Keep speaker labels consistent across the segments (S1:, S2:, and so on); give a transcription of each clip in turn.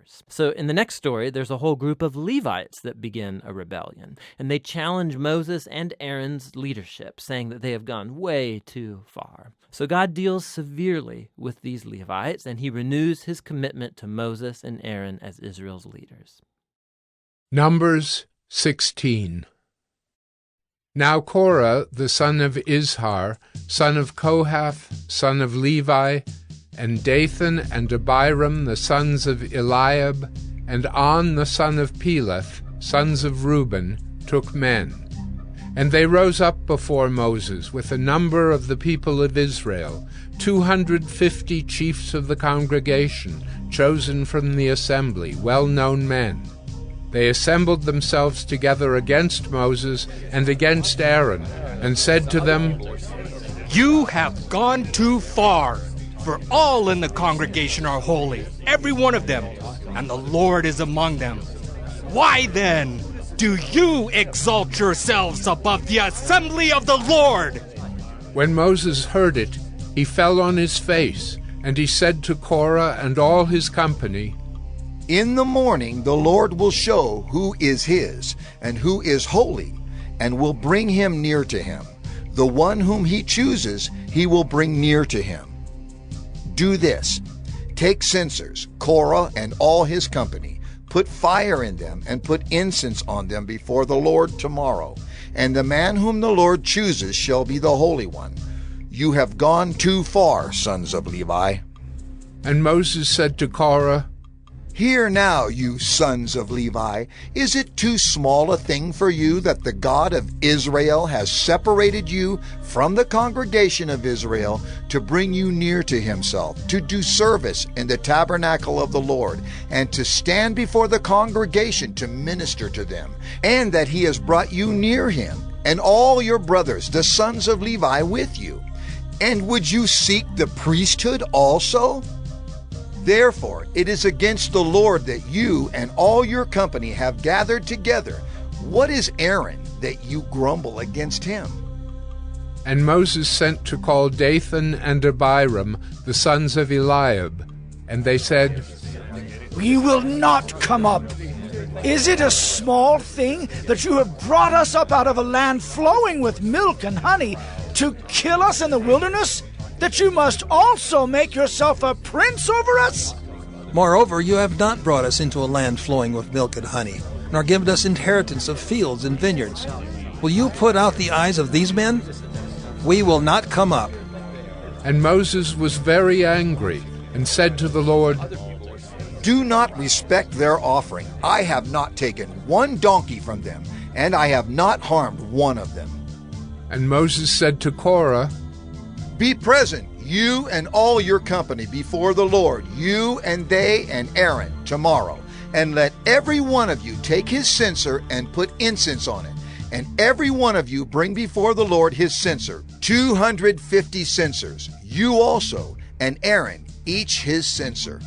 S1: verse. So in the next story, there's a whole group of Levites that begin a rebellion, and they challenge Moses and Aaron's leadership, saying that they have gone way too far. So God deals severely with these Levites, and he renews his commitment to Moses and Aaron as Israel's leaders.
S2: Numbers 16. Now Korah, the son of Izhar, son of Kohath, son of Levi, and Dathan and Abiram, the sons of Eliab, and On, the son of Peleth, sons of Reuben, took men. And they rose up before Moses with a number of the people of Israel, 250 chiefs of the congregation, chosen from the assembly, well-known men. They assembled themselves together against Moses and against Aaron, and said to them,
S3: "You have gone too far, for all in the congregation are holy, every one of them, and the Lord is among them. Why then do you exalt yourselves above the assembly of the Lord?"
S2: When Moses heard it, he fell on his face, and he said to Korah and all his company,
S4: "In the morning the Lord will show who is his and who is holy, and will bring him near to him. The one whom he chooses he will bring near to him. Do this: take censers, Korah and all his company, put fire in them, and put incense on them before the Lord tomorrow. And the man whom the Lord chooses shall be the Holy One. You have gone too far, sons of Levi."
S2: And Moses said to Korah,
S4: "Hear now, you sons of Levi, is it too small a thing for you that the God of Israel has separated you from the congregation of Israel to bring you near to himself, to do service in the tabernacle of the Lord, and to stand before the congregation to minister to them, and that he has brought you near him, and all your brothers, the sons of Levi, with you? And would you seek the priesthood also? Therefore, it is against the Lord that you and all your company have gathered together. What is Aaron that you grumble against him?"
S2: And Moses sent to call Dathan and Abiram, the sons of Eliab. And they said,
S5: "We will not come up. Is it a small thing that you have brought us up out of a land flowing with milk and honey to kill us in the wilderness, that you must also make yourself a prince over us?"
S6: Moreover, you have not brought us into a land flowing with milk and honey, nor given us inheritance of fields and vineyards. Will you put out the eyes of these men? We will not come up.
S2: And Moses was very angry, and said to the Lord,
S4: "Do not respect their offering. I have not taken one donkey from them, and I have not harmed one of them."
S2: And Moses said to Korah,
S4: "Be present, you and all your company, before the Lord, you and they and Aaron, tomorrow. And let every one of you take his censer and put incense on it. And every one of you bring before the Lord his censer, 250 censers, you also, and Aaron, each his censer."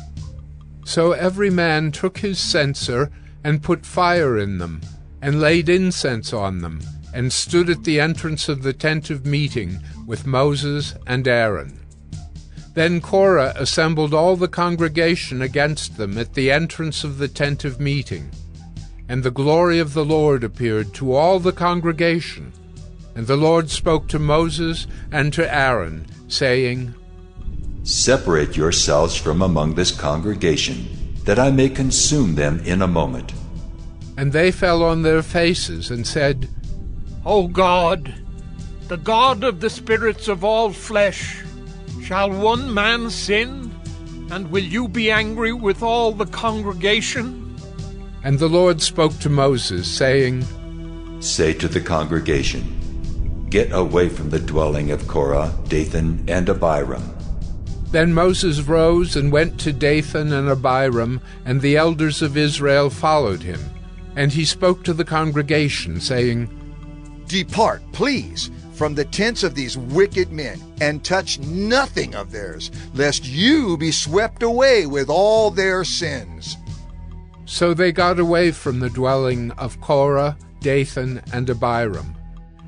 S2: So every man took his censer and put fire in them, and laid incense on them, and stood at the entrance of the tent of meeting with Moses and Aaron. Then Korah assembled all the congregation against them at the entrance of the tent of meeting. And the glory of the Lord appeared to all the congregation. And the Lord spoke to Moses and to Aaron, saying,
S7: "Separate yourselves from among this congregation, that I may consume them in a moment."
S2: And they fell on their faces and said,
S8: O God, the God of the spirits of all flesh, shall one man sin? And will you be angry with all the congregation?
S2: And the Lord spoke to Moses, saying,
S7: "Say to the congregation, get away from the dwelling of Korah, Dathan, and Abiram."
S2: Then Moses rose and went to Dathan and Abiram, and the elders of Israel followed him. And he spoke to the congregation, saying,
S4: "Depart, please, from the tents of these wicked men, and touch nothing of theirs, lest you be swept away with all their sins."
S2: So they got away from the dwelling of Korah, Dathan, and Abiram.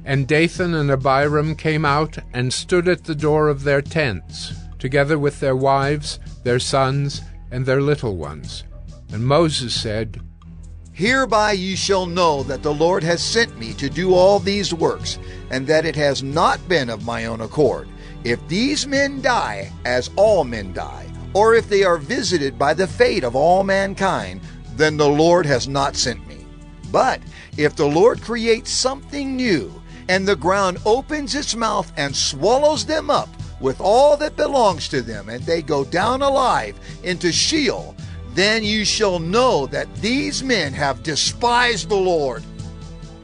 S2: And Dathan and Abiram came out and stood at the door of their tents, together with their wives, their sons, and their little ones. And Moses said,
S4: Hereby ye shall know that the Lord has sent me to do all these works, and that it has not been of my own accord. If these men die, as all men die, or if they are visited by the fate of all mankind, then the Lord has not sent me. But if the Lord creates something new, and the ground opens its mouth and swallows them up with all that belongs to them, and they go down alive into Sheol, then you shall know that these men have despised the Lord.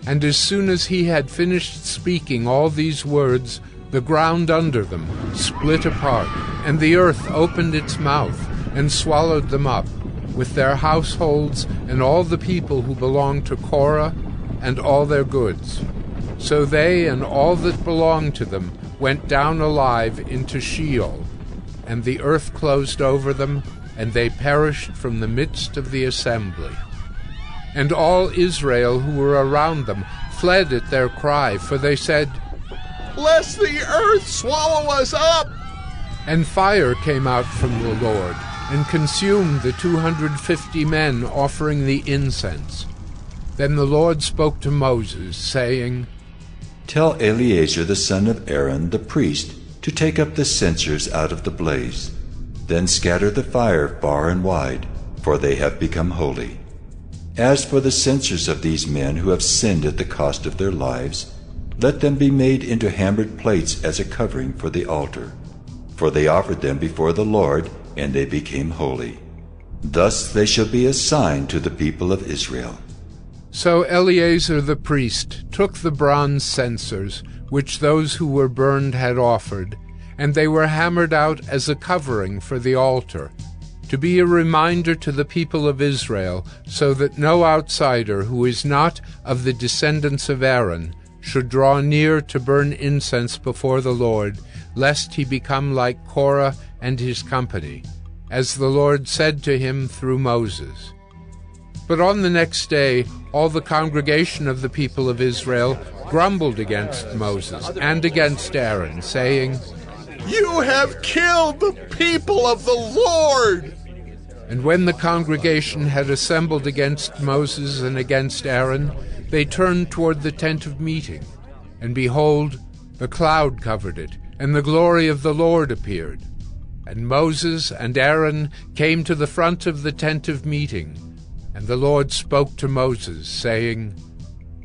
S2: And as soon as he had finished speaking all these words, the ground under them split apart, and the earth opened its mouth and swallowed them up, with their households and all the people who belonged to Korah and all their goods. So they and all that belonged to them went down alive into Sheol, and the earth closed over them, and they perished from the midst of the assembly. And all Israel who were around them fled at their cry, for they said,
S9: Lest the earth swallow us up!
S2: And fire came out from the Lord, and consumed the 250 men offering the incense. Then the Lord spoke to Moses, saying,
S7: Tell Eleazar the son of Aaron the priest to take up the censers out of the blaze. Then scatter the fire far and wide, for they have become holy. As for the censers of these men who have sinned at the cost of their lives, let them be made into hammered plates as a covering for the altar. For they offered them before the Lord, and they became holy. Thus they shall be a sign to the people of Israel.
S2: So Eleazar the priest took the bronze censers, which those who were burned had offered, and they were hammered out as a covering for the altar, to be a reminder to the people of Israel, so that no outsider who is not of the descendants of Aaron should draw near to burn incense before the Lord, lest he become like Korah and his company, as the Lord said to him through Moses. But on the next day all the congregation of the people of Israel grumbled against Moses and against Aaron, saying,
S9: You have killed the people of the Lord!
S2: And when the congregation had assembled against Moses and against Aaron, they turned toward the tent of meeting. And behold, the cloud covered it, and the glory of the Lord appeared. And Moses and Aaron came to the front of the tent of meeting. And the Lord spoke to Moses, saying,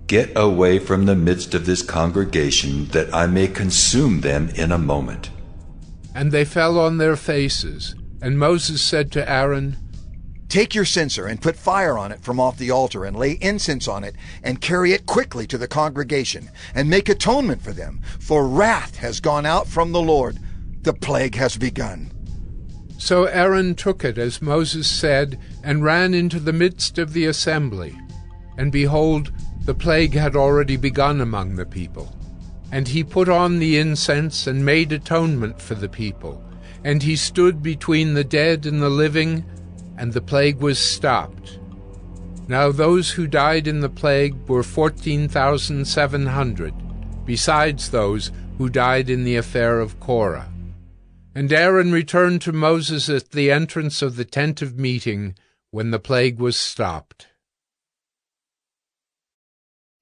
S7: Get away from the midst of this congregation, that I may consume them in a moment.
S2: And they fell on their faces. And Moses said to Aaron,
S4: Take your censer and put fire on it from off the altar, and lay incense on it, and carry it quickly to the congregation, and make atonement for them, for wrath has gone out from the Lord. The plague has begun.
S2: So Aaron took it as Moses said, and ran into the midst of the assembly. And behold, the plague had already begun among the people. And he put on the incense and made atonement for the people. And he stood between the dead and the living, and the plague was stopped. Now those who died in the plague were 14,700, besides those who died in the affair of Korah. And Aaron returned to Moses at the entrance of the tent of meeting when the plague was stopped.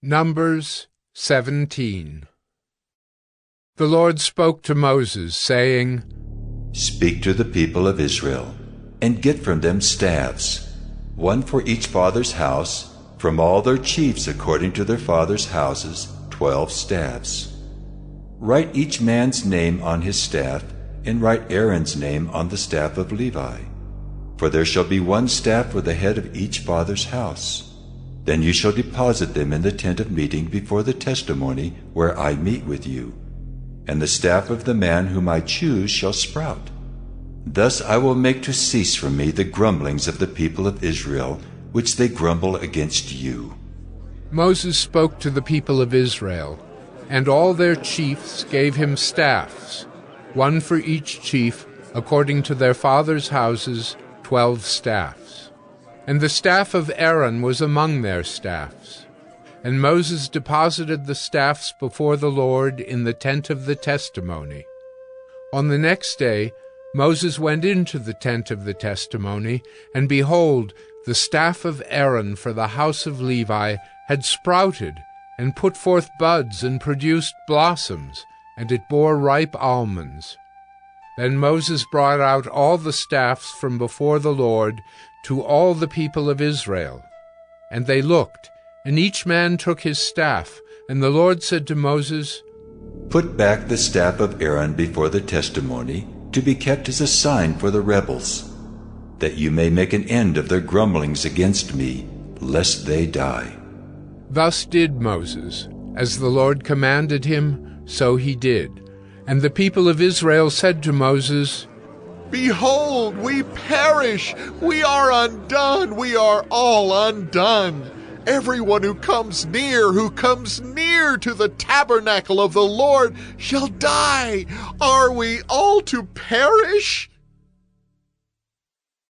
S2: Numbers 17. The Lord spoke to Moses, saying,
S7: Speak to the people of Israel, and get from them staffs, one for each father's house, from all their chiefs according to their fathers' houses, 12 staffs. Write each man's name on his staff, and write Aaron's name on the staff of Levi. For there shall be one staff for the head of each father's house. Then you shall deposit them in the tent of meeting before the testimony where I meet with you. And the staff of the man whom I choose shall sprout. Thus I will make to cease from me the grumblings of the people of Israel, which they grumble against you.
S2: Moses spoke to the people of Israel, and all their chiefs gave him staffs, one for each chief, according to their fathers' houses, 12 staffs. And the staff of Aaron was among their staffs. And Moses deposited the staffs before the Lord in the tent of the testimony. On the next day, Moses went into the tent of the testimony, and behold, the staff of Aaron for the house of Levi had sprouted, and put forth buds, and produced blossoms, and it bore ripe almonds. Then Moses brought out all the staffs from before the Lord to all the people of Israel. And they looked, and each man took his staff. And the Lord said to Moses,
S7: Put back the staff of Aaron before the testimony, to be kept as a sign for the rebels, that you may make an end of their grumblings against me, lest they die.
S2: Thus did Moses. As the Lord commanded him, so he did. And the people of Israel said to Moses,
S9: Behold, we perish. We are undone. We are all undone. Everyone who comes near to the tabernacle of the Lord shall die. Are we all to perish?